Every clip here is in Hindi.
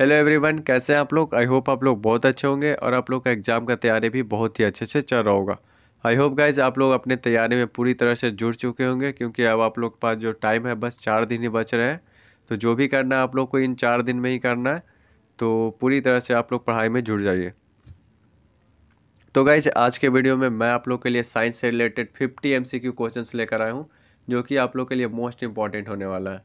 हेलो एवरीवन, कैसे हैं आप लोग। आई होप आप लोग बहुत अच्छे होंगे और आप लोग का एग्ज़ाम का तैयारी भी बहुत ही अच्छे से चल रहा होगा। आई होप गाइज आप लोग अपने तैयारी में पूरी तरह से जुड़ चुके होंगे, क्योंकि अब आप लोग के पास जो टाइम है बस 4 दिन ही बच रहे हैं। तो जो भी करना है आप लोग को इन 4 दिन में ही करना है। तो पूरी तरह से आप लोग पढ़ाई में जुड़ जाइए। तो गाइज आज के वीडियो में मैं आप लोग के लिए साइंस से रिलेटेड 50 MCQ क्वेश्चंस लेकर आया हूँ, जो कि आप लोग के लिए मोस्ट इंपॉर्टेंट होने वाला है।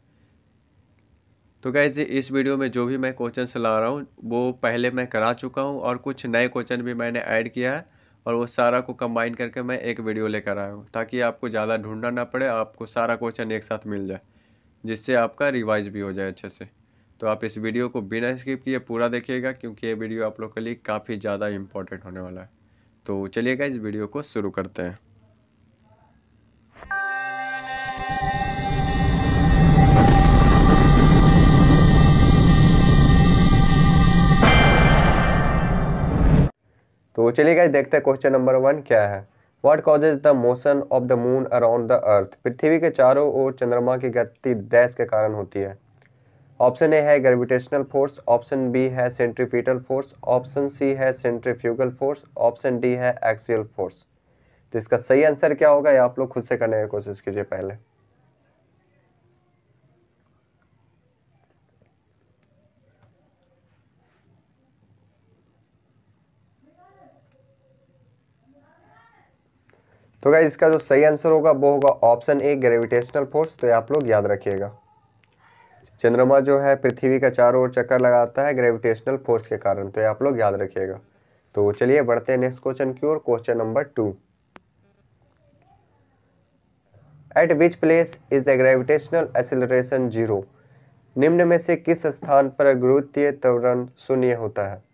तो गाइज इस वीडियो में जो भी मैं क्वेश्चन ला रहा हूँ वो पहले मैं करा चुका हूँ, और कुछ नए क्वेश्चन भी मैंने ऐड किया है। और वो सारा को कंबाइन करके मैं एक वीडियो लेकर आया हूँ, ताकि आपको ज़्यादा ढूंढना ना पड़े, आपको सारा क्वेश्चन एक साथ मिल जाए, जिससे आपका रिवाइज भी हो जाए अच्छे से। तो आप इस वीडियो को बिना स्किप किए पूरा देखिएगा, क्योंकि ये वीडियो आप लोग के लिए काफ़ी ज़्यादा इंपॉर्टेंट होने वाला है। तो चलिएगा इस वीडियो को शुरू करते हैं। तो चलिए गाइस देखते हैं क्वेश्चन नंबर 1 क्या है। What causes the motion of the moon around the earth. पृथ्वी के चारों ओर चंद्रमा की गति डैश के कारण होती है। ऑप्शन ए है ग्रेविटेशनल फोर्स, ऑप्शन बी है सेंट्रीपिटल फोर्स, ऑप्शन सी है सेंट्रीफ्यूगल फोर्स, ऑप्शन डी है एक्सियल फोर्स। तो इसका सही आंसर क्या होगा ये आप लोग खुद से करने की कोशिश कीजिए पहले। तो गाइस इसका जो सही आंसर होगा वो होगा ऑप्शन ए ग्रेविटेशनल फोर्स। तो ये आप लोग याद रखिएगा। चंद्रमा जो है पृथ्वी का चारों ओर चक्कर लगाता है ग्रेविटेशनल फोर्स के कारण। तो ये आप लोग याद रखिएगा। तो चलिए बढ़ते हैं नेक्स्ट क्वेश्चन की ओर। Question number 2। At which place is the gravitational acceleration zero. निम्न में से किस स्थान पर गुरुत्वीय त्वरण शून्य होता है।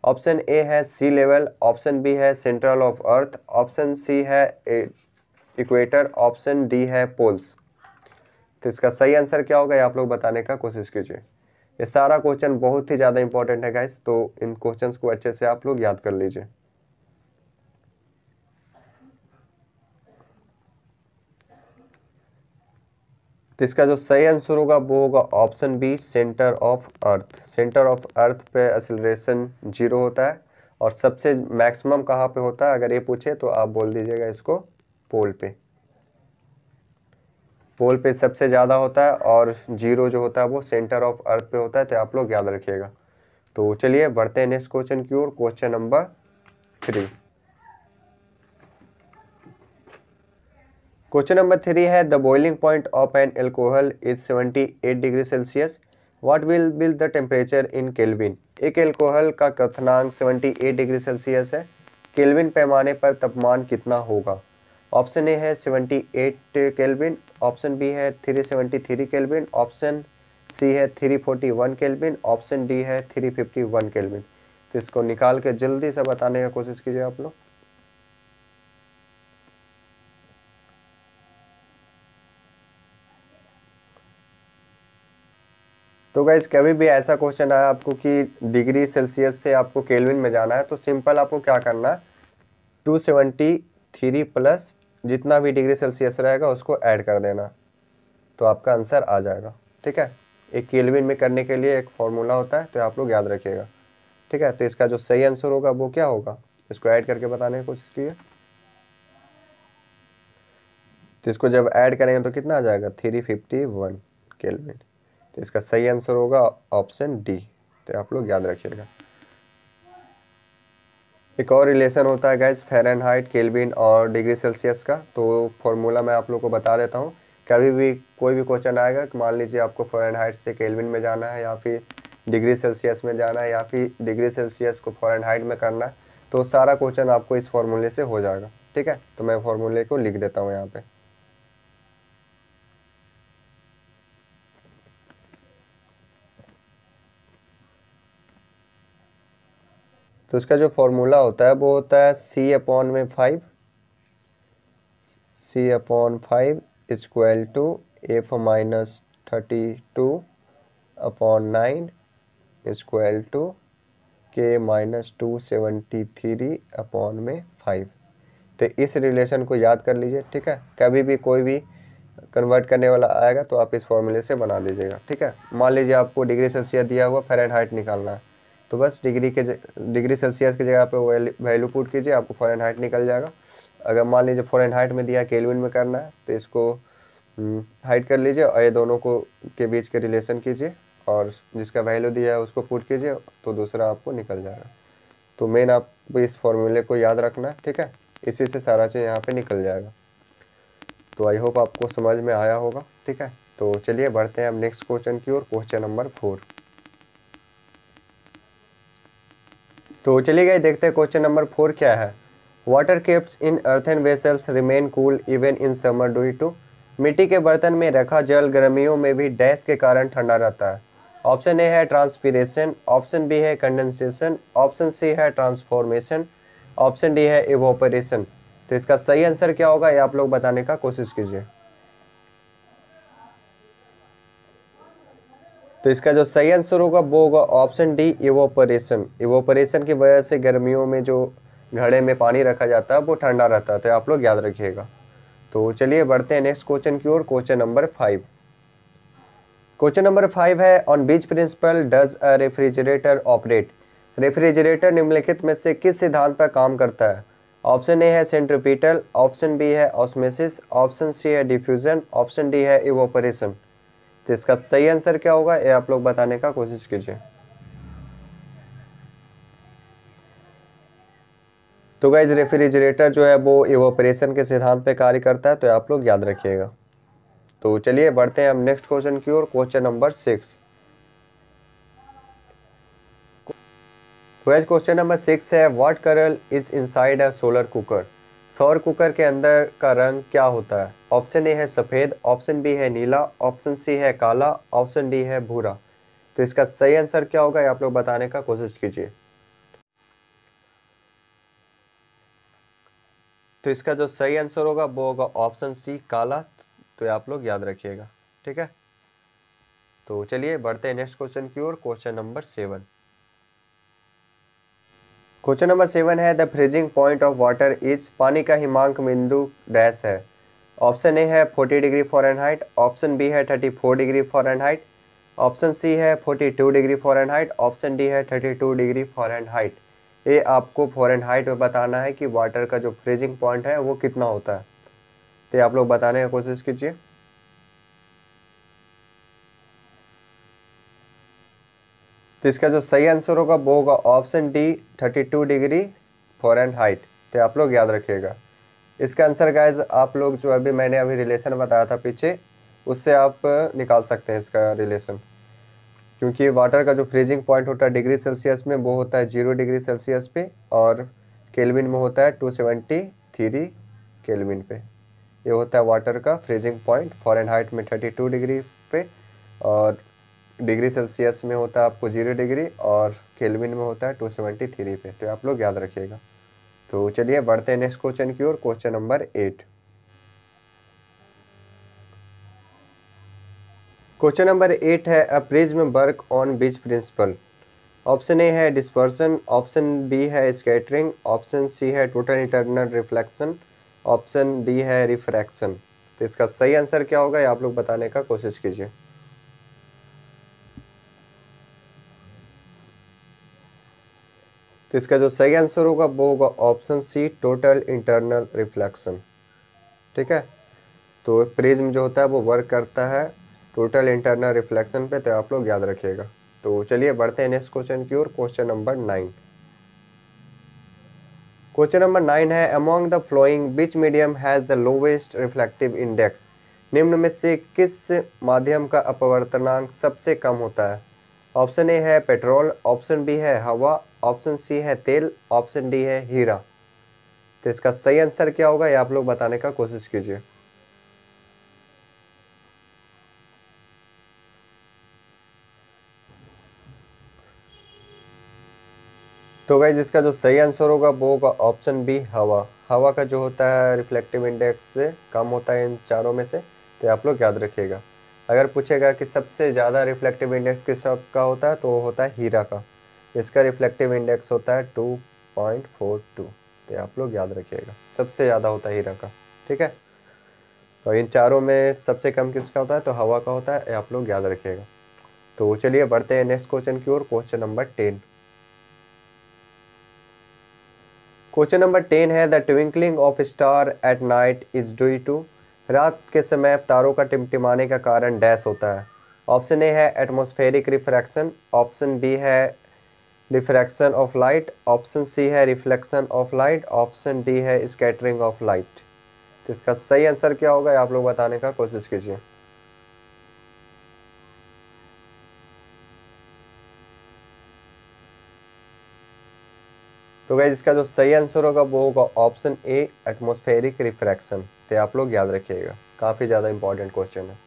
ऑप्शन ए है सी लेवल, ऑप्शन बी है सेंट्रल ऑफ अर्थ, ऑप्शन सी है इक्वेटर, ऑप्शन डी है पोल्स। तो इसका सही आंसर क्या होगा ये आप लोग बताने का कोशिश कीजिए। ये सारा क्वेश्चन बहुत ही ज़्यादा इंपॉर्टेंट है गाइस, तो इन क्वेश्चंस को अच्छे से आप लोग याद कर लीजिए। तो इसका जो सही आंसर होगा वो होगा option b centre of earth. Centre of earth पे एक्सीलरेशन जीरो होता है, और सबसे मैक्सिमम कहाँ पे होता है अगर ये पूछे तो आप बोल दीजिएगा इसको पोल पे। पोल पे सबसे ज़्यादा होता है, और जीरो जो होता है वो सेंटर ऑफ अर्थ पे होता है। तो आप लोग याद रखिएगा। तो चलिए बढ़ते हैं नेक्स्ट क्वेश्चन की ओर। Question number 3। क्वेश्चन नंबर 3 है the boiling point of an alcohol is 78 degree Celsius. What will be the temperature in Kelvin. एक एल्कोहल का क्वथनांक 78 डिग्री सेल्सियस है। केल्विन पैमाने पर तापमान कितना होगा। ऑप्शन ए है 78 केल्विन, ऑप्शन बी है 373 केल्विन, ऑप्शन सी है 341 केल्विन, ऑप्शन डी है 351 केल्विन। तो इसको निकाल के जल्दी से बताने का कोशिश कीजिए आप लोग। तो गाइस कभी भी ऐसा क्वेश्चन आया आपको कि डिग्री सेल्सियस से आपको केल्विन में जाना है, तो सिंपल आपको क्या करना है, 273 प्लस जितना भी डिग्री सेल्सियस रहेगा उसको ऐड कर देना, तो आपका आंसर आ जाएगा। ठीक है, एक केल्विन में करने के लिए एक फॉर्मूला होता है, तो आप लोग याद रखिएगा। ठीक है, तो इसका जो सही आंसर होगा वो क्या होगा, इसको ऐड करके बताने की कोशिश कीजिए। तो इसको जब ऐड करेंगे तो कितना आ जाएगा, 351 केल्विन। तो इसका सही आंसर होगा ऑप्शन डी। तो आप लोग याद रखिएगा। एक और रिलेशन होता है गाइस फ़ारेनहाइट, केल्विन और डिग्री सेल्सियस का। तो फॉर्मूला मैं आप लोग को बता देता हूँ। कभी भी कोई भी क्वेश्चन आएगा कि मान लीजिए आपको फ़ारेनहाइट से केल्विन में जाना है, या फिर डिग्री सेल्सियस में जाना है, या फिर डिग्री सेल्सियस को फ़ारेनहाइट में करना है, तो सारा क्वेश्चन आपको इस फॉर्मूले से हो जाएगा। ठीक है, तो मैं फॉर्मूले को लिख देता हूँ यहाँ पे। तो इसका जो फॉर्मूला होता है वो होता है C/5, C/5 equal to F-32/9 equal to K-273/5। तो इस रिलेशन को याद कर लीजिए। ठीक है, कभी भी कोई भी कन्वर्ट करने वाला आएगा तो आप इस फॉर्मूले से बना लीजिएगा, ठीक है। मान लीजिए आपको डिग्री सेल्सियस दिया हुआ, फ़ारेनहाइट निकालना है, तो बस डिग्री सेल्सियस की जगह पे वैल्यू पुट कीजिए, आपको फ़ारेनहाइट निकल जाएगा। अगर मान लीजिए फ़ारेनहाइट में दिया, केल्विन में करना है, तो इसको हाइड कर लीजिए और ये दोनों को के बीच के रिलेशन कीजिए और जिसका वैल्यू दिया है उसको पुट कीजिए, तो दूसरा आपको निकल जाएगा। तो मेन आपको इस फॉर्मूले को याद रखना है, ठीक है। इसी से सारा चीज़ यहाँ पे निकल जाएगा। तो आई होप आपको समझ में आया होगा, ठीक है। तो चलिए बढ़ते हैं अब नेक्स्ट क्वेश्चन की ओर, क्वेश्चन नंबर 4। तो चलिए गए देखते हैं क्वेश्चन नंबर 4 क्या है। Water keeps in earthen vessels remain cool even in summer due to. मिट्टी के बर्तन में रखा जल गर्मियों में भी डैश के कारण ठंडा रहता है। ऑप्शन ए है ट्रांसपीरेशन, ऑप्शन बी है कंडेंसेशन, ऑप्शन सी है ट्रांसफॉर्मेशन, ऑप्शन डी है इवोपरेशन। तो इसका सही आंसर क्या होगा ये आप लोग बताने का कोशिश कीजिए। तो इसका जो सही आंसर होगा वो होगा ऑप्शन डी, इवोपरेशन। इवोपरेशन की वजह से गर्मियों में जो घड़े में पानी रखा जाता है वो ठंडा रहता है, तो आप लोग याद रखिएगा। तो चलिए बढ़ते हैं नेक्स्ट क्वेश्चन की ओर, क्वेश्चन नंबर 5। क्वेश्चन नंबर 5 है, on which principle does a refrigerator operate. Refrigerator निम्नलिखित में से किस सिद्धांत पर काम करता है। ऑप्शन ए है सेंट्रीपिटल, ऑप्शन बी है ऑस्मोसिस, ऑप्शन सी है डिफ्यूजन, ऑप्शन डी है इवोपरेशन। तो इसका सही आंसर क्या होगा ये आप लोग बताने का कोशिश कीजिए। तो गाइज रेफ्रिजरेटर जो है वो इवोपरेशन के सिद्धांत पे कार्य करता है, तो आप लोग याद रखिएगा। तो चलिए बढ़ते हैं हम नेक्स्ट क्वेश्चन की ओर, question number 6। Guys question number 6 है, what colour is inside a solar cooker. सौर कुकर के अंदर का रंग क्या होता है। ऑप्शन ए है सफ़ेद, ऑप्शन बी है नीला, ऑप्शन सी है काला, ऑप्शन डी है भूरा। तो इसका सही आंसर क्या होगा ये आप लोग बताने का कोशिश कीजिए। तो इसका जो सही आंसर होगा वो होगा ऑप्शन सी, काला। तो ये आप लोग याद रखिएगा, ठीक है। तो चलिए बढ़ते हैं नेक्स्ट क्वेश्चन की ओर, क्वेश्चन नंबर 7। क्वेश्चन नंबर 7 है, the freezing point of water is. पानी का हिमांक बिंदु डैश है। ऑप्शन ए है 40 डिग्री फ़ारेनहाइट, ऑप्शन बी है 34 डिग्री फ़ारेनहाइट, ऑप्शन सी है 42 डिग्री फ़ारेनहाइट, ऑप्शन डी है 32 डिग्री फ़ारेनहाइट। ये आपको फ़ारेनहाइट में बताना है कि वाटर का जो फ्रीजिंग पॉइंट है वो कितना होता है। तो आप लोग बताने की कोशिश कीजिए। तो इसका जो सही आंसर होगा वो होगा ऑप्शन डी, 32 डिग्री फ़ारेनहाइट। तो आप लोग याद रखिएगा। इसका आंसर गाइज आप लोग जो मैंने अभी रिलेशन बताया था पीछे, उससे आप निकाल सकते हैं इसका रिलेशन। क्योंकि वाटर का जो फ्रीजिंग पॉइंट होता है डिग्री सेल्सियस में वो होता है 0 डिग्री सेल्सियस पे, और केल्विन में होता है 273 केल्विन पे। ये होता है वाटर का फ्रीजिंग पॉइंट। फ़ारेनहाइट में 32 डिग्री पे, और डिग्री सेल्सियस में होता है आपको 0 डिग्री, और केल्विन में होता है 273 पे। तो आप लोग याद रखिएगा। तो चलिए बढ़ते हैं नेक्स्ट क्वेश्चन की ओर, क्वेश्चन नंबर 8। क्वेश्चन नंबर 8 है, a prism work on which principle. Option ए है डिस्पर्सन, ऑप्शन बी है स्कैटरिंग, ऑप्शन सी है total internal reflection, option D है रिफ्रैक्शन। तो इसका सही आंसर क्या होगा ये आप लोग बताने का कोशिश कीजिए। तो इसका जो सही आंसर होगा वो होगा option c, total internal reflection, ठीक है। तो प्रिज्म जो होता है वो वर्क करता है टोटल इंटरनल रिफ्लेक्शन पे, तो आप लोग याद रखिएगा। तो चलिए बढ़ते हैं नेक्स्ट क्वेश्चन की ओर, क्वेश्चन नंबर 9। क्वेश्चन नंबर 9 है, among the flowing which medium has the lowest reflective index. निम्न में से किस माध्यम का अपवर्तनांक सबसे कम होता है। ऑप्शन ए है पेट्रोल, ऑप्शन बी है हवा, ऑप्शन सी है तेल, ऑप्शन डी है हीरा। तो इसका सही आंसर क्या होगा ये आप लोग बताने का कोशिश कीजिए। तो गाइस इसका जो सही आंसर होगा वो होगा ऑप्शन बी, हवा। हवा का जो होता है रिफ्लेक्टिव इंडेक्स से कम होता है इन चारों में से, तो आप लोग याद रखिएगा। अगर पूछेगा कि सबसे ज़्यादा रिफ्लेक्टिव इंडेक्स किस का होता है, तो वो होता है हीरा का। इसका रिफ्लेक्टिव इंडेक्स होता है 2.42। तो आप लोग याद रखिएगा, सबसे ज़्यादा होता है हीरा का, ठीक है। तो इन चारों में सबसे कम किसका होता है, तो हवा का होता है, ये आप लोग याद रखिएगा। तो चलिए बढ़ते हैं नेक्स्ट क्वेश्चन की ओर, क्वेश्चन नंबर 10। क्वेश्चन नंबर 10 है the twinkling of star at night is due to, रात के समय तारों का टिमटिमाने का कारण डैश होता है। ऑप्शन ए है एटमॉस्फेरिक रिफ्रैक्शन, ऑप्शन बी है रिफ्रैक्शन ऑफ लाइट, ऑप्शन सी है reflection of light, option D है स्कैटरिंग ऑफ लाइट। तो इसका सही आंसर क्या होगा, ये आप लोग बताने का कोशिश कीजिए। तो गाइस इसका जो सही आंसर होगा वो होगा ऑप्शन ए एटमॉस्फेरिक रिफ्रैक्शन। तो आप लोग याद रखिएगा, काफ़ी ज़्यादा इंपॉर्टेंट क्वेश्चन है।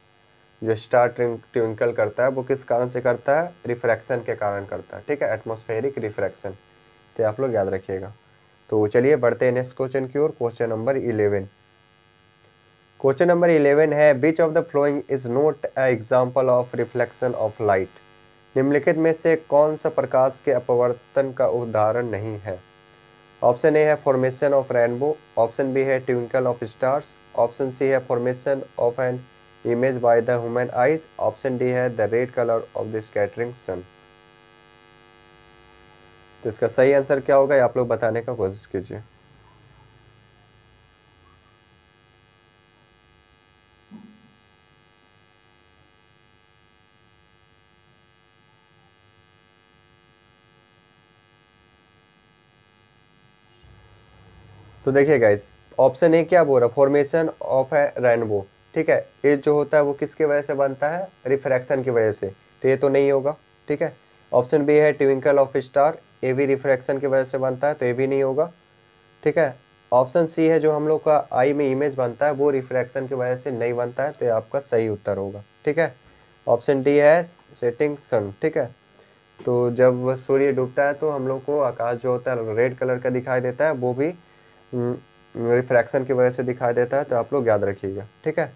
जो स्टार ट्विंकल करता है वो किस कारण से करता है, रिफ्रैक्शन के कारण करता है, ठीक है, एटमॉस्फेरिक रिफ्रैक्शन। तो आप लोग याद रखिएगा। तो चलिए बढ़ते हैं नेक्स्ट क्वेश्चन की ओर, क्वेश्चन नंबर 11। क्वेश्चन नंबर 11 है which of the following is not a example of reflection of light, निम्नलिखित में से कौन सा प्रकाश के अपवर्तन का उदाहरण नहीं है। ऑप्शन ए है formation of rainbow, option B है ट्विंकल ऑफ स्टार्स, ऑप्शन सी है formation of an image by the human eyes, option D है the red colour of the scattering sun. तो इसका सही आंसर क्या होगा, ये आप लोग बताने का कोशिश कीजिए। तो देखिए गाइस, ऑप्शन ए क्या बोल रहा है, फॉर्मेशन ऑफ ए रेनबो, ठीक है, ये जो होता है वो किसकी वजह से बनता है, रिफ्रैक्शन की वजह से, तो ये तो नहीं होगा, ठीक है। ऑप्शन बी है ट्विंकल ऑफ स्टार, ये भी रिफ्रैक्शन की वजह से बनता है, तो ये भी नहीं होगा, ठीक है। ऑप्शन सी है जो हम लोग का आई में इमेज बनता है वो रिफ्रैक्शन की वजह से नहीं बनता है, तो ये आपका सही उत्तर होगा, ठीक है। ऑप्शन डी है सेटिंग सन, ठीक है। तो जब सूर्य डूबता है तो हम लोग को आकाश जो होता है रेड कलर का दिखाई देता है, वो भी रिफ्रैक्शन की वजह से दिखाई देता है, तो आप लोग याद रखिएगा, ठीक है।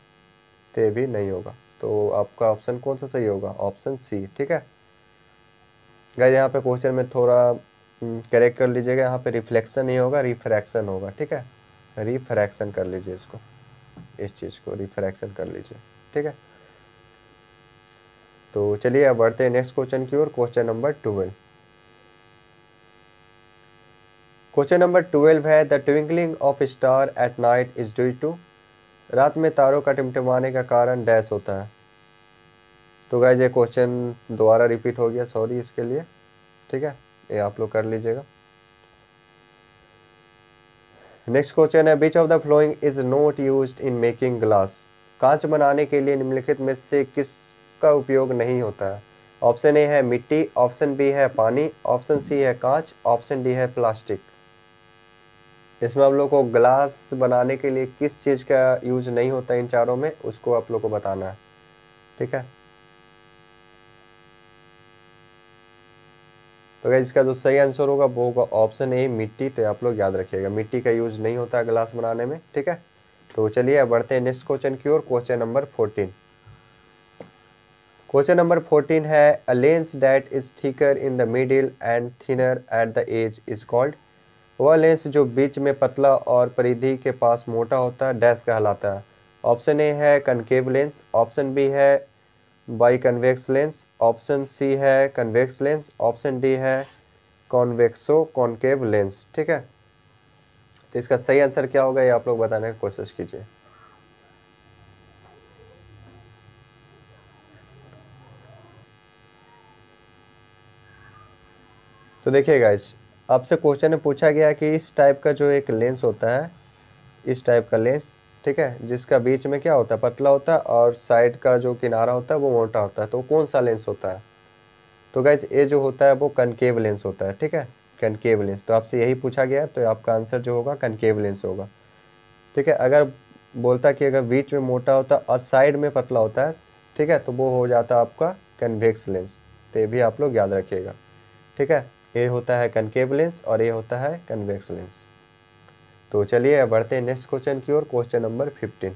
तो ये भी नहीं होगा, तो आपका ऑप्शन कौन सा सही होगा, ऑप्शन सी, ठीक है। गाइस यहाँ पे क्वेश्चन में थोड़ा करेक्ट कर लीजिएगा, यहाँ पे रिफ्लेक्शन नहीं होगा, रिफ्रैक्शन होगा, ठीक है। रिफ्रैक्शन कर लीजिए इसको, इस चीज़ को रिफ्रैक्शन कर लीजिए, ठीक है। तो चलिए अब बढ़ते हैं नेक्स्ट क्वेश्चन की ओर, क्वेश्चन नंबर 12। क्वेश्चन नंबर 12 है the twinkling of star at night is due to, रात में तारों का टिमटिमाने का कारण डैश होता है। तो गाइस ये क्वेश्चन दोबारा रिपीट हो गया, सॉरी इसके लिए, ठीक है, ये आप लोग कर लीजिएगा। नेक्स्ट क्वेश्चन है which of the following is not used in making glass, कांच बनाने के लिए निम्नलिखित में से किसका उपयोग नहीं होता है। ऑप्शन ए है मिट्टी, ऑप्शन बी है पानी, ऑप्शन सी है कांच, ऑप्शन डी है प्लास्टिक। इसमें आप लोग को ग्लास बनाने के लिए किस चीज़ का यूज नहीं होता इन चारों में, उसको आप लोग को बताना है, ठीक है। तो गाइस इसका जो सही आंसर होगा वो होगा ऑप्शन ए मिट्टी। तो आप लोग याद रखिएगा, मिट्टी का यूज नहीं होता है ग्लास बनाने में, ठीक है। तो चलिए अब बढ़ते हैं नेक्स्ट क्वेश्चन की ओर, क्वेश्चन नंबर 14। क्वेश्चन नंबर 14 है a lens that is thicker in the middle and thinner at the edge is called, वह लेंस जो बीच में पतला और परिधि के पास मोटा होता है डैश कहलाता है। ऑप्शन ए है कनकेव लेंस, ऑप्शन बी है बाई कन्वेक्स लेंस, ऑप्शन सी है कन्वेक्स लेंस, ऑप्शन डी है कॉन्वेक्सो कॉनकेव लेंस, ठीक है। तो इसका सही आंसर क्या होगा, ये आप लोग बताने की कोशिश कीजिए। तो देखिए गाइस, आपसे क्वेश्चन में पूछा गया कि इस टाइप का जो एक लेंस होता है, इस टाइप का लेंस, ठीक है, जिसका बीच में क्या होता है, पतला होता है और साइड का जो किनारा होता है वो मोटा होता है, तो कौन सा लेंस होता है। तो गाइस ये जो होता है वो कनकेव लेंस होता है, ठीक है, कनकेव लेंस। तो आपसे यही पूछा गया है, तो आपका आंसर जो होगा कनकेव लेंस होगा, ठीक है। अगर बोलता कि अगर बीच में मोटा होता और साइड में पतला होता है, ठीक है, तो वो हो जाता आपका कन्वेक्स लेंस। तो ये भी आप लोग याद रखिएगा, ठीक है। ये होता है कनकेव लेंस और ये होता है कन्वेक्स लेंस। तो चलिए बढ़ते हैं नेक्स्ट क्वेश्चन की ओर, क्वेश्चन नंबर 15।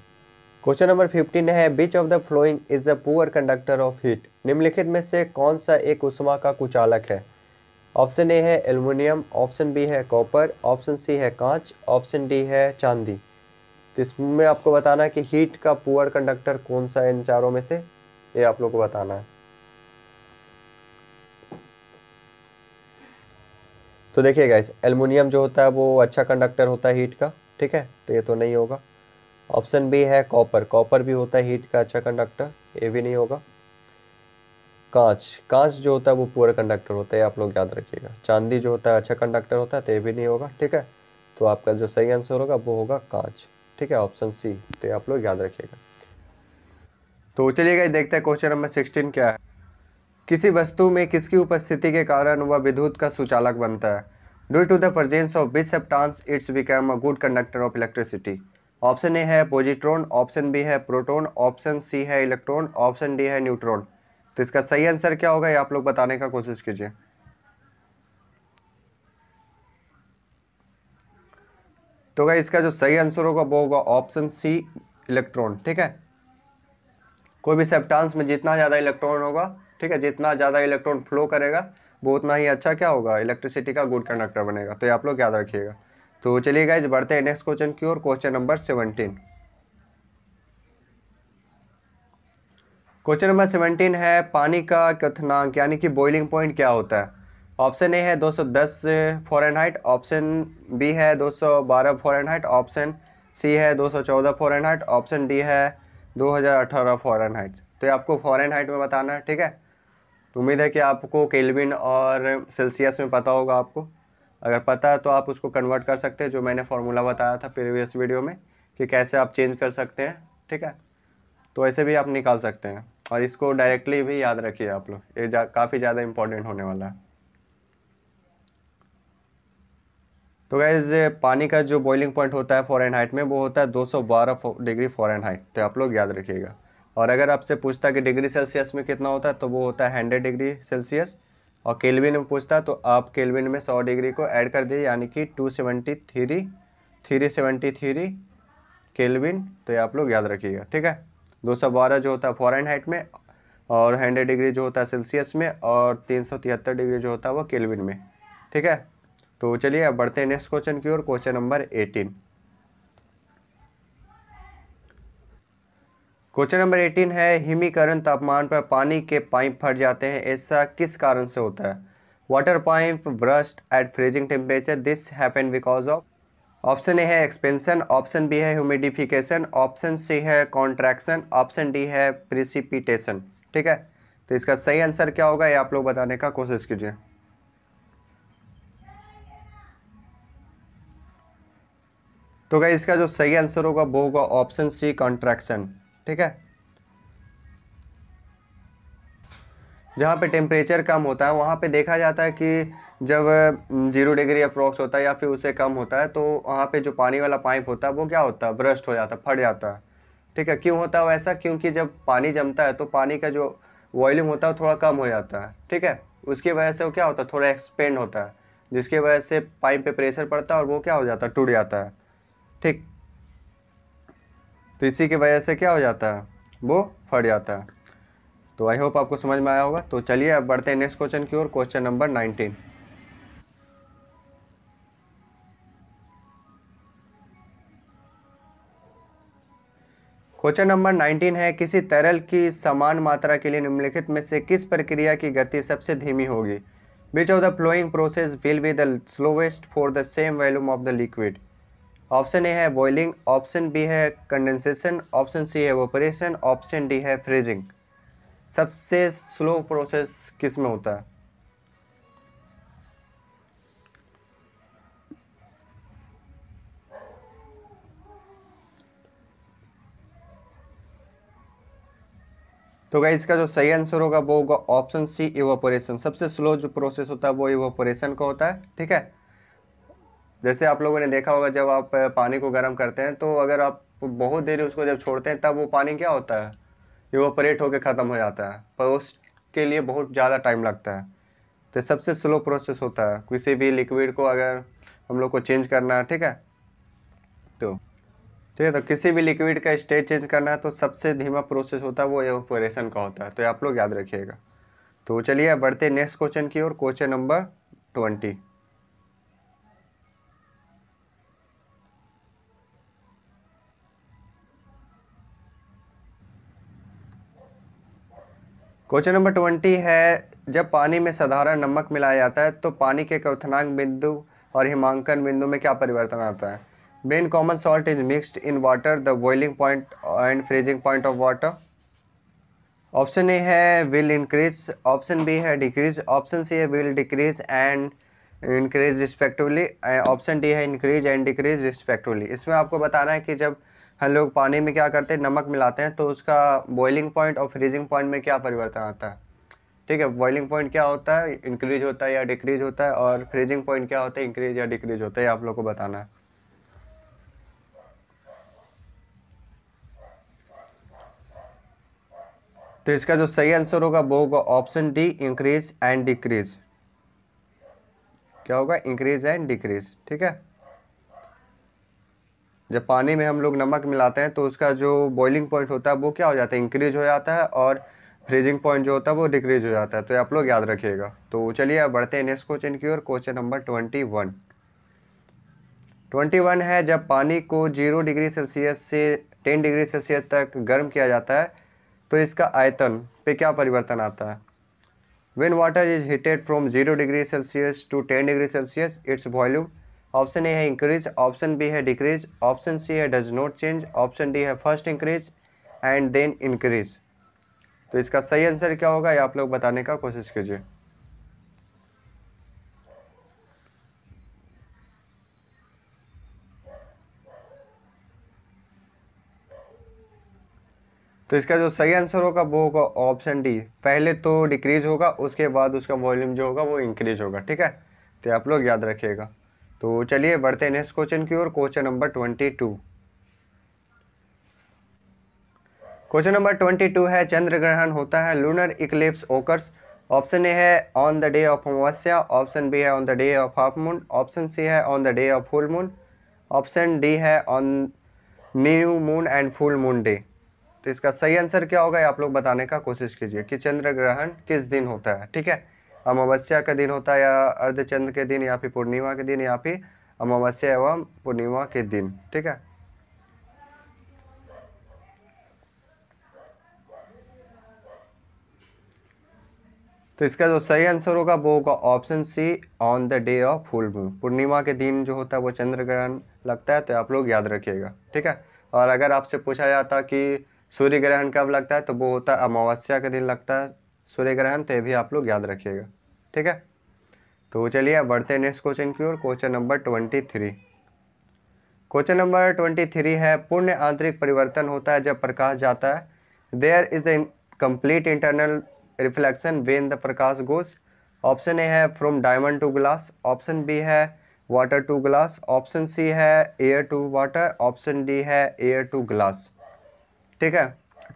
क्वेश्चन नंबर 15 है which of the following is a poor conductor of heat, निम्नलिखित में से कौन सा एक उष्मा का कुचालक है। ऑप्शन ए है एल्युमिनियम, ऑप्शन बी है कॉपर, ऑप्शन सी है कांच, ऑप्शन डी है चांदी। तो इसमें आपको बताना है कि हीट का पुअर कंडक्टर कौन सा है इन चारों में से, ये आप लोग को बताना है। तो देखिए गाइस, एल्युमिनियम जो होता है वो अच्छा कंडक्टर होता है हीट का, ठीक है, तो ये तो नहीं होगा। ऑप्शन बी है कॉपर, कॉपर भी होता है हीट का अच्छा कंडक्टर, ये भी नहीं होगा। कांच, कांच जो होता है वो पुअर कंडक्टर होता है, आप लोग याद रखिएगा। चांदी जो होता है अच्छा कंडक्टर होता है, तो ये भी नहीं होगा, ठीक है। तो आपका जो सही आंसर होगा वो होगा कांच, ठीक है, ऑप्शन सी, तो ये आप लोग याद रखिएगा। तो चलिए गाइस देखते हैं क्वेश्चन नंबर 16 क्या है। किसी वस्तु में किसकी उपस्थिति के कारण वह विद्युत का सुचालक बनता है? Due to the presence of which substance it's become a good conductor of electricity. Option ए है पॉजिट्रॉन, ऑप्शन बी है प्रोटॉन, ऑप्शन सी है इलेक्ट्रॉन, ऑप्शन डी है न्यूट्रॉन। तो इसका सही आंसर क्या होगा ये आप लोग बताने का कोशिश कीजिए। तो गाइस इसका जो सही आंसर होगा वो होगा ऑप्शन सी, इलेक्ट्रॉन, ठीक है। कोई भी सब्सटेंस में जितना ज़्यादा इलेक्ट्रॉन होगा, ठीक है, जितना ज़्यादा इलेक्ट्रॉन फ्लो करेगा वो उतना ही अच्छा क्या होगा, इलेक्ट्रिसिटी का गुड कंडक्टर बनेगा। तो ये आप लोग याद रखिएगा। तो चलिए गाइस बढ़ते हैं नेक्स्ट क्वेश्चन की ओर, क्वेश्चन नंबर 17। क्वेश्चन नंबर 17 है पानी का क्वथनांक यानी कि बॉइलिंग पॉइंट क्या होता है? ऑप्शन ए है 210 फ़ारेनहाइट, ऑप्शन बी है 212 फ़ारेनहाइट, ऑप्शन सी है 214 फ़ारेनहाइट, ऑप्शन डी है 2018 फ़ारेनहाइट। तो ये आपको फ़ारेनहाइट में बताना है, ठीक है। तो उम्मीद है कि आपको केल्विन और सेल्सियस में पता होगा आपको। अगर पता है तो आप उसको कन्वर्ट कर सकते हैं, जो मैंने फार्मूला बताया था प्रीवियस वीडियो में कि कैसे आप चेंज कर सकते हैं, ठीक है। तो ऐसे भी आप निकाल सकते हैं, और इसको डायरेक्टली भी याद रखिए आप लोग, ये काफ़ी ज़्यादा इंपॉर्टेंट होने वाला है। तो गाइज पानी का जो बॉइलिंग पॉइंट होता है फ़ारेनहाइट में वो होता है 212 डिग्री फ़ारेनहाइट, तो आप लोग याद रखिएगा। और अगर आपसे पूछता है कि डिग्री सेल्सियस में कितना होता है तो वो होता है 100 डिग्री सेल्सियस। और केल्विन में पूछता है तो आप केल्विन में 100 डिग्री को ऐड कर दीजिए, यानी कि 373 केल्विन। तो ये आप लोग याद रखिएगा, ठीक है। 212 जो होता है फ़ारेनहाइट में, और 100 डिग्री जो होता है सेल्सियस में, और 373 डिग्री जो होता है वो केल्विन में, ठीक है। तो चलिए अब बढ़ते हैं नेक्स्ट क्वेश्चन की ओर, क्वेश्चन नंबर 18। क्वेश्चन नंबर 18 है हिमीकरण तापमान पर पानी के पाइप फट जाते हैं, ऐसा किस कारण से होता है? Water pipe burst at freezing temperature, this happen because of. Option ए है एक्सपेंशन, ऑप्शन बी है ह्यूमिडिफिकेशन, ऑप्शन सी है कॉन्ट्रैक्शन, ऑप्शन डी है प्रिसिपिटेशन, ठीक है। तो इसका सही आंसर क्या होगा ये आप लोग बताने का कोशिश कीजिए। तो गाइस इसका जो सही आंसर होगा वो होगा ऑप्शन सी, कॉन्ट्रैक्शन, ठीक है। जहाँ पे टेम्परेचर कम होता है वहाँ पे देखा जाता है कि जब 0 डिग्री अप्रॉक्स होता है या फिर उससे कम होता है, तो वहाँ पे जो पानी वाला पाइप होता है वो क्या होता है, ब्रस्ट हो जाता है, फट जाता है, ठीक है। क्यों होता है वैसा? क्योंकि जब पानी जमता है तो पानी का जो वॉल्यूम होता है वो थोड़ा कम हो जाता है, ठीक है। उसकी वजह से वो क्या होता है, थोड़ा एक्सपेंड होता है, जिसकी वजह से पाइप पे प्रेशर पड़ता है और वो क्या हो जाता है, टूट जाता है, ठीक। तो इसी की वजह से क्या हो जाता है, वो फट जाता है। तो आई होप आपको समझ में आया होगा। तो चलिए अब बढ़ते हैं नेक्स्ट क्वेश्चन की ओर, क्वेश्चन नंबर 19। क्वेश्चन नंबर 19 है किसी तरल की समान मात्रा के लिए निम्नलिखित में से किस प्रक्रिया की गति सबसे धीमी होगी? विच of the flowing process will be the slowest for the same volume of the liquid? Option A है बॉइलिंग, ऑप्शन बी है कंडेंसेशन, ऑप्शन सी है एवोपरेशन, ऑप्शन डी है फ्रीजिंग। सबसे स्लो प्रोसेस किस में होता है? तो गाइस इसका जो सही आंसर होगा वो होगा ऑप्शन सी, इवापोरेशन। सबसे स्लो जो प्रोसेस होता है वो इवापोरेशन का होता है, ठीक है। जैसे आप लोगों ने देखा होगा जब आप पानी को गर्म करते हैं तो अगर आप बहुत देर उसको जब छोड़ते हैं तब वो पानी क्या होता है, इवापोरेट होकर ख़त्म हो जाता है, पर उसके लिए बहुत ज़्यादा टाइम लगता है। तो सबसे स्लो प्रोसेस होता है किसी भी लिक्विड को अगर हम लोग को चेंज करना है, ठीक है। तो ठीक है, तो किसी भी लिक्विड का स्टेट चेंज करना है तो सबसे धीमा प्रोसेस होता है वो एवापोरेशन का होता है, तो आप लोग याद रखिएगा। तो चलिए अब बढ़ते हैं नेक्स्ट क्वेश्चन की ओर, क्वेश्चन नंबर 20। क्वेश्चन नंबर 20 है, जब पानी में साधारण नमक मिलाया जाता है तो पानी के क्वथनांक बिंदु और हिमांकन बिंदु में क्या परिवर्तन आता है? When common salt is mixed in water, the boiling point and freezing point of water. Option A है विल इंक्रीज, ऑप्शन बी है डिक्रीज, ऑप्शन सी है will decrease and increase respectively, option D है इंक्रीज एंड डिक्रीज रिस्पेक्टिवली। इसमें आपको बताना है कि जब हम लोग पानी में क्या करते हैं, नमक मिलाते हैं, तो उसका बॉइलिंग पॉइंट और फ्रीजिंग पॉइंट में क्या परिवर्तन आता है। ठीक है, बॉइलिंग पॉइंट क्या होता है, इंक्रीज होता है या डिक्रीज होता है, और फ्रीजिंग पॉइंट क्या होता है, इंक्रीज या डिक्रीज होता है, आप लोग को बताना है। तो इसका जो सही आंसर होगा वो होगा option D, increase and decrease. क्या होगा, इंक्रीज एंड डिक्रीज। ठीक है, जब पानी में हम लोग नमक मिलाते हैं तो उसका जो बॉइलिंग पॉइंट होता है वो क्या हो जाता है, इंक्रीज हो जाता है, और फ्रीजिंग पॉइंट जो होता है वो डिक्रीज हो जाता है। तो आप लोग याद रखिएगा। तो चलिए अब बढ़ते हैं नेक्स्ट क्वेश्चन की ओर। क्वेश्चन नंबर 21 है, जब पानी को 0 डिग्री सेल्सियस से 10 डिग्री सेल्सियस तक गर्म किया जाता है तो इसका आयतन पे क्या परिवर्तन आता है? When water is heated from 0 degree Celsius to 10 degree Celsius, its volume, option ए है इंक्रीज, ऑप्शन बी है डिक्रीज, ऑप्शन सी है does not change, option D है first increase and then increase. तो इसका सही आंसर क्या होगा, ये आप लोग बताने का कोशिश कीजिए। तो इसका जो सही आंसर होगा वो होगा ऑप्शन डी, पहले तो डिक्रीज होगा, उसके बाद उसका वॉल्यूम जो होगा वो इंक्रीज होगा। ठीक है, तो आप लोग याद रखिएगा। तो चलिए बढ़ते हैं नेक्स्ट क्वेश्चन की ओर। Question number 22। क्वेश्चन नंबर 22 है, चंद्र ग्रहण होता है, लूनर इक्लिप्स ओकर्स। ऑप्शन ए है on the day of amavasya, option B है on the day of half moon, option सी है on the day of full moon, option D है on new moon and full moon day. तो इसका सही आंसर क्या होगा, आप लोग बताने का कोशिश कीजिए कि चंद्र ग्रहण किस दिन होता है। ठीक है, अमावस्या का दिन होता है, या अर्धचंद्र के दिन, या फिर पूर्णिमा के दिन, या फिर अमावस्या एवं पूर्णिमा के दिन। ठीक है, तो इसका जो सही आंसर होगा वो होगा option C, on the day of full moon. पूर्णिमा के दिन जो होता है वो चंद्र ग्रहण लगता है, तो आप लोग याद रखिएगा। ठीक है, और अगर आपसे पूछा जाता कि सूर्य ग्रहण कब लगता है, तो वो होता है अमावस्या के दिन लगता है सूर्य ग्रहण, तो ये भी आप लोग याद रखिएगा। ठीक है, तो चलिए अब बढ़ते हैं नेक्स्ट क्वेश्चन की ओर। Question number 23। क्वेश्चन नंबर 23 है, पूर्ण आंतरिक परिवर्तन होता है जब प्रकाश जाता है। There is the complete internal reflection when the prakash goes. Option ए है from diamond to glass, option B है वाटर टू ग्लास, ऑप्शन सी है air to water, option D है एयर टू ग्लास। ठीक है,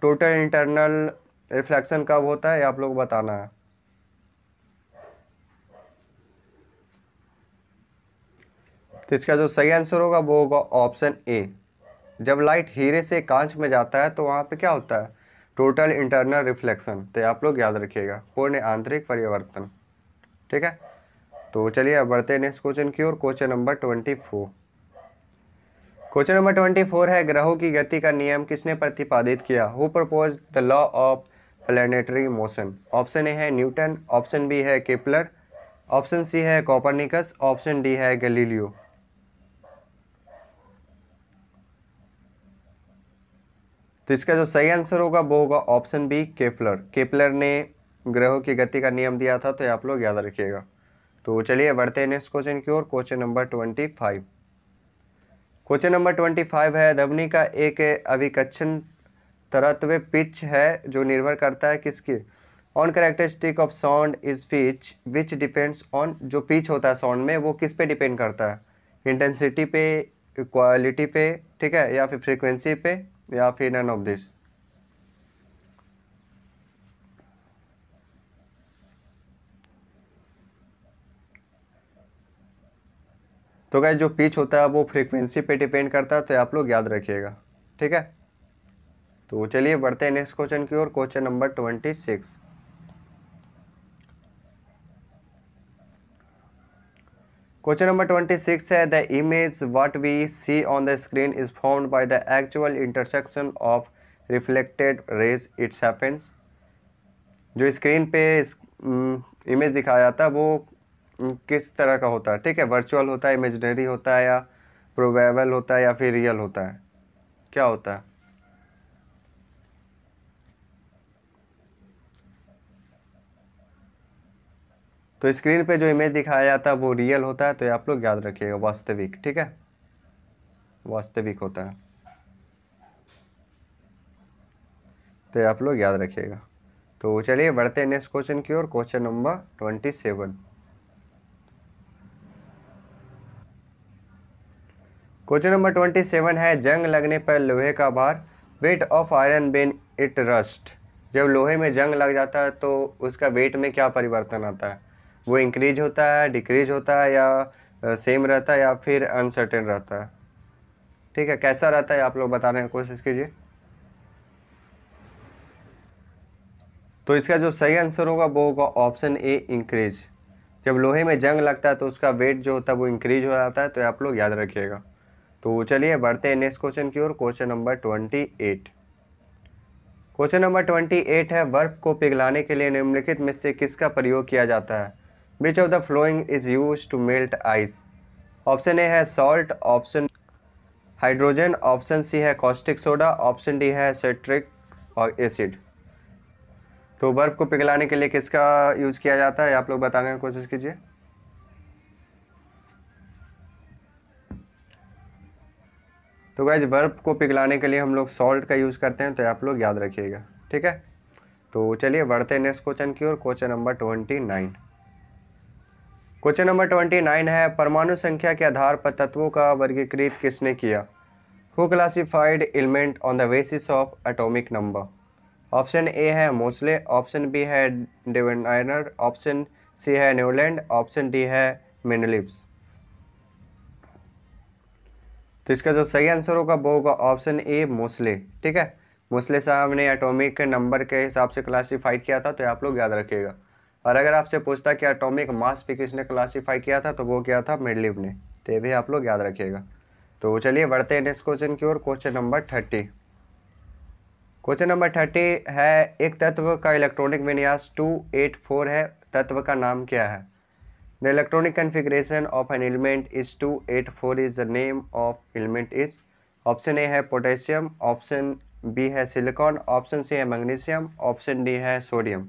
टोटल इंटरनल रिफ्लेक्शन कब होता है, ये आप लोग बताना है। तो इसका जो सही आंसर होगा वो होगा ऑप्शन ए, जब लाइट हीरे से कांच में जाता है तो वहाँ पे क्या होता है, टोटल इंटरनल रिफ्लेक्शन। तो आप लोग याद रखिएगा, पूर्ण आंतरिक परिवर्तन। ठीक है, तो चलिए अब बढ़ते हैं नेक्स्ट क्वेश्चन की ओर। Question number 24। क्वेश्चन नंबर 24 है, ग्रहों की गति का नियम किसने प्रतिपादित किया? Who propose the law of planetary motion. Option A है न्यूटन, ऑप्शन बी है केपलर, ऑप्शन सी है कोपरनिकस, ऑप्शन डी है गैलीलियो। तो इसका जो सही आंसर होगा वो होगा ऑप्शन बी, केपलर। केपलर ने ग्रहों की गति का नियम दिया था, तो आप लोग याद रखिएगा। तो चलिए बढ़ते हैं नेक्स्ट क्वेश्चन की ओर। Question number 25। क्वेश्चन नंबर 25 है, ध्वनि का एक अभिकक्षण तरत्व पिच है जो निर्भर करता है किसके? On characteristic of sound is pitch which depends on. जो पिच होता है साउंड में वो किस पे डिपेंड करता है? इंटेंसिटी पे, क्वालिटी पे, ठीक है, या फिर फ्रीक्वेंसी पे, या फिर नन ऑफ दिस। तो गाइस जो पिच होता है वो फ्रीक्वेंसी पे डिपेंड करता है, तो आप लोग याद रखिएगा। ठीक है, तो चलिए बढ़ते हैं नेक्स्ट क्वेश्चन की ओर। Question number 26। क्वेश्चन नंबर 26 है, the image what we see on the screen is found by the actual intersection of reflected rays it's happens. जो स्क्रीन पे इमेज दिखाया जाता है वो किस तरह का होता है, ठीक है, वर्चुअल होता है, इमेजिनरी होता है, या प्रोबेबल होता है, या फिर रियल होता है, क्या होता है? तो स्क्रीन पे जो इमेज दिखाया जाता है वो रियल होता है, तो ये आप लोग याद रखिएगा, वास्तविक, ठीक है, वास्तविक होता है, तो ये आप लोग याद रखिएगा। तो चलिए बढ़ते हैं नेक्स्ट क्वेश्चन की ओर, क्वेश्चन नंबर 27। क्वेश्चन नंबर 27 है, जंग लगने पर लोहे का भार, weight of iron when it rust. जब लोहे में जंग लग जाता है तो उसका वेट में क्या परिवर्तन आता है? वो इंक्रीज होता है, डिक्रीज होता है, या सेम रहता है, या फिर अनसर्टेन रहता है? ठीक है, कैसा रहता है आप लोग बताने की कोशिश कीजिए। तो इसका जो सही आंसर होगा वो होगा ऑप्शन ए, इंक्रीज। जब लोहे में जंग लगता है तो उसका वेट जो होता है वो इंक्रीज हो जाता है, तो आप लोग याद रखिएगा। तो चलिए बढ़ते हैं नेक्स्ट क्वेश्चन की ओर, क्वेश्चन नंबर 28। क्वेश्चन नंबर 28 है, बर्फ को पिघलाने के लिए निम्नलिखित में से किसका प्रयोग किया जाता है? Which of the following is use to melt ice? Option ए है सॉल्ट, ऑप्शन हाइड्रोजन, ऑप्शन सी है कॉस्टिक सोडा, ऑप्शन डी है सिट्रिक और एसिड। तो बर्फ को पिघलाने के लिए किसका यूज किया जाता है आप लोग बताने की कोशिश कीजिए। तो गाइज बर्फ को पिघलाने के लिए हम लोग सॉल्ट का यूज करते हैं, तो आप लोग याद रखिएगा, ठीक है। तो चलिए बढ़ते हैं नेक्स्ट क्वेश्चन की ओर, क्वेश्चन नंबर 29। क्वेश्चन नंबर 29 है, परमाणु संख्या के आधार पर तत्वों का वर्गीकृत किसने किया? Who classified element on the basis of atomic number? Option A है मोस्ले, ऑप्शन बी है डेवेनायर, ऑप्शन सी है न्यूलैंड, ऑप्शन डी है मेंडलीव्स। तो इसका जो सही आंसर होगा वो होगा ऑप्शन ए, मोस्ले, ठीक है। मोस्ले साहब ने एटॉमिक नंबर के हिसाब से क्लासीफाइड किया था, तो आप लोग याद रखिएगा। और अगर आपसे पूछता कि एटॉमिक मास पे किसने क्लासीफाई किया था, तो वो क्या था, मेंडलीव ने, तो ये भी आप लोग याद रखिएगा। तो चलिए बढ़ते हैं नेक्स्ट क्वेश्चन की ओर, क्वेश्चन नंबर 30। क्वेश्चन नंबर 30 है, एक तत्व का इलेक्ट्रॉनिक विन्यास 284 है, तत्व का नाम क्या है? The electronic configuration of an element is 284 is the name of element is। Option A है पोटेशियम, ऑप्शन बी है सिलिकॉन, ऑप्शन सी है मैग्नीशियम, ऑप्शन डी है सोडियम।